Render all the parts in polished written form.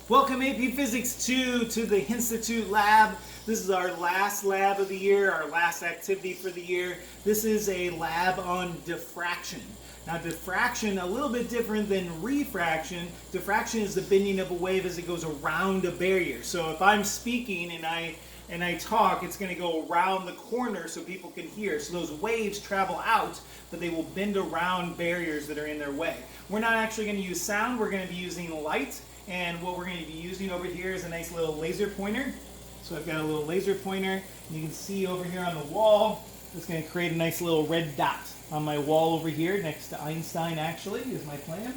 Welcome AP Physics 2 to the Institute Lab. This is our last lab of the year, our last activity for the year. This is a lab on diffraction. Now diffraction, a little bit different than refraction. Diffraction is the bending of a wave as it goes around a barrier. So if I'm speaking and I talk, it's going to go around the corner so people can hear. So those waves travel out, but they will bend around barriers that are in their way. We're not actually going to use sound, we're going to be using light. And what we're going to be using over here is a nice little laser pointer. So I've got a little laser pointer. And you can see over here on the wall, it's going to create a nice little red dot on my wall over here next to Einstein, actually, is my plan.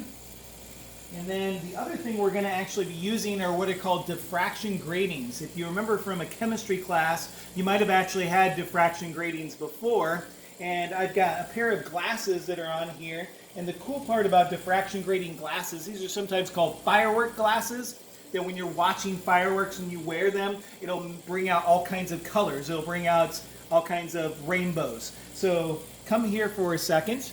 And then the other thing we're going to actually be using are what are called diffraction gratings. If you remember from a chemistry class, you might have actually had diffraction gratings before. And I've got a pair of glasses that are on here. And the cool part about diffraction grating glasses, these are sometimes called firework glasses, that when you're watching fireworks and you wear them, it'll bring out all kinds of colors. It'll bring out all kinds of rainbows. So come here for a second.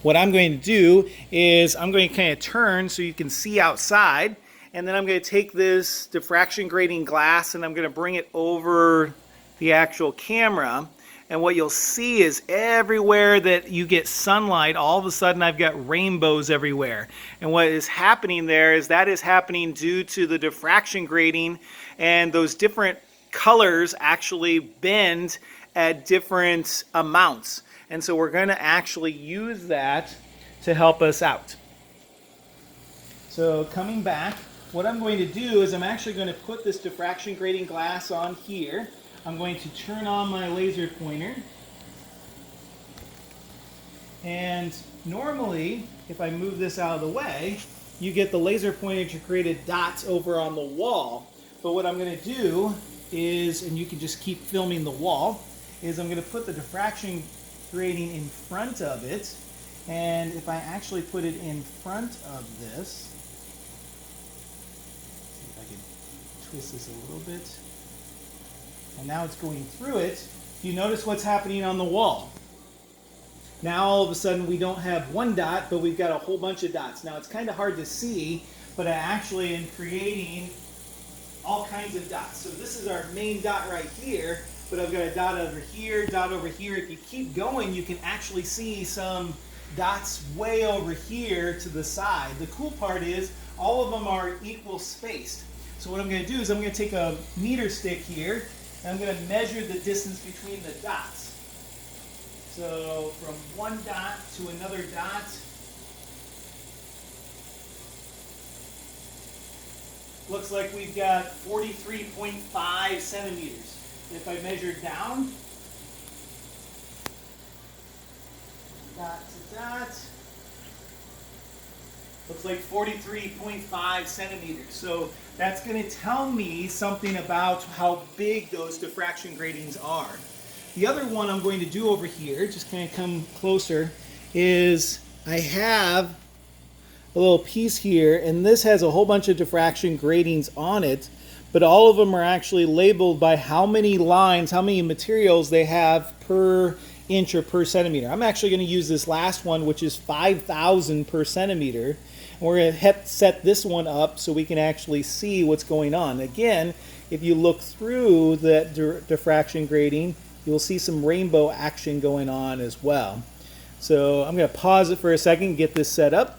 What I'm going to do is I'm going to kind of turn so you can see outside. And then I'm going to take this diffraction grating glass and I'm going to bring it over the actual camera. And what you'll see is everywhere that you get sunlight, all of a sudden I've got rainbows everywhere. And what is happening there is that is happening due to the diffraction grating, and those different colors actually bend at different amounts. And so we're going to actually use that to help us out. So coming back, what I'm going to do is I'm actually going to put this diffraction grating glass on here. I'm going to turn on my laser pointer, and normally if I move this out of the way, you get the laser pointer to create dots over on the wall. But what I'm going to do is, and you can just keep filming the wall, is I'm going to put the diffraction grating in front of it, and if I actually put it in front of this, see if I can twist this a little bit. And now it's going through it. You notice what's happening on the wall. Now all of a sudden we don't have one dot, but we've got a whole bunch of dots. Now it's kind of hard to see, but I actually am creating all kinds of dots. So this is our main dot right here, but I've got a dot over here, dot over here. If you keep going, you can actually see some dots way over here to the side. The cool part is all of them are equal spaced. So what I'm going to do is I'm going to take a meter stick here, and I'm going to measure the distance between the dots. So from one dot to another dot, looks like we've got 43.5 centimeters. If I measure down, dot to dot, looks like 43.5 centimeters. So that's going to tell me something about how big those diffraction gratings are. The other one I'm going to do over here, just kind of come closer, is I have a little piece here, and this has a whole bunch of diffraction gratings on it, but all of them are actually labeled by how many lines, how many materials they have per inch or per centimeter. I'm actually going to use this last one, which is 5,000 per centimeter. And we're going to set this one up so we can actually see what's going on. Again, if you look through that diffraction grating, you'll see some rainbow action going on as well. So I'm going to pause it for a second, get this set up.